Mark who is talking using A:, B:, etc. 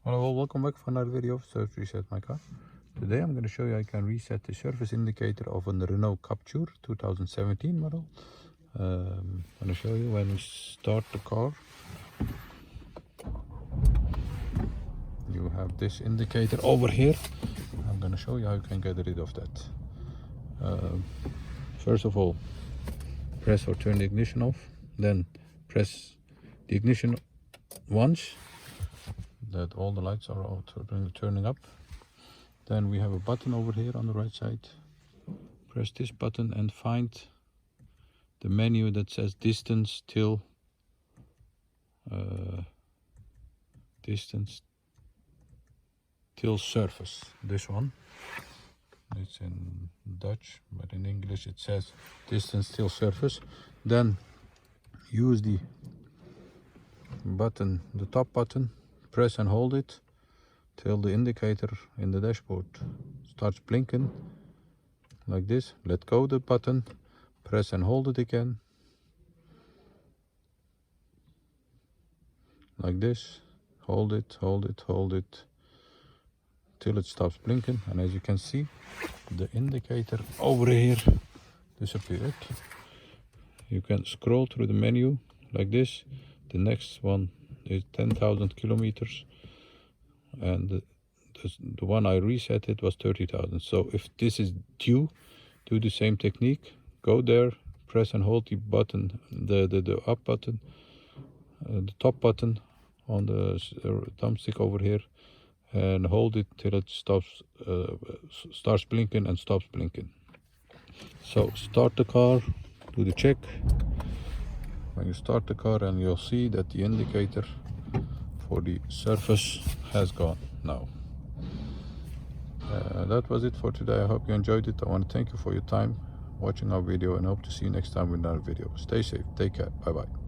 A: Hello, welcome back for another video of Service Reset My Car. Today I'm going to show you how you can reset the service indicator of a Renault Captur 2017 model. I'm going to show you when we start the car. You have this indicator over here. I'm going to show you how you can get rid of that. First of all, press or turn the ignition off, then press the ignition once, that all the lights are turning up. Then we have a button over here on the right side. Press this button and find the menu that says distance till surface. This one, it's in Dutch, but in English it says distance till surface. Then use the button, the top button, press and hold it till the indicator in the dashboard starts blinking like this. Let go the button, press and hold it again like this. Hold it till it stops blinking, and as you can see, the indicator over here disappeared. You can scroll through the menu like this. The next one is 10,000 kilometers, and the one I reset it was 30,000. So if this is due, do the same technique. Go there, press and hold the button, the up button, the top button on the thumbstick over here, and hold it till it starts blinking and stops blinking. So start the car, do the check. When you start the car, and you'll see that the indicator for the surface has gone now. That was it for today. I hope you enjoyed it. I want to thank you for your time watching our video, and hope to see you next time with another video. Stay safe, take care, bye bye.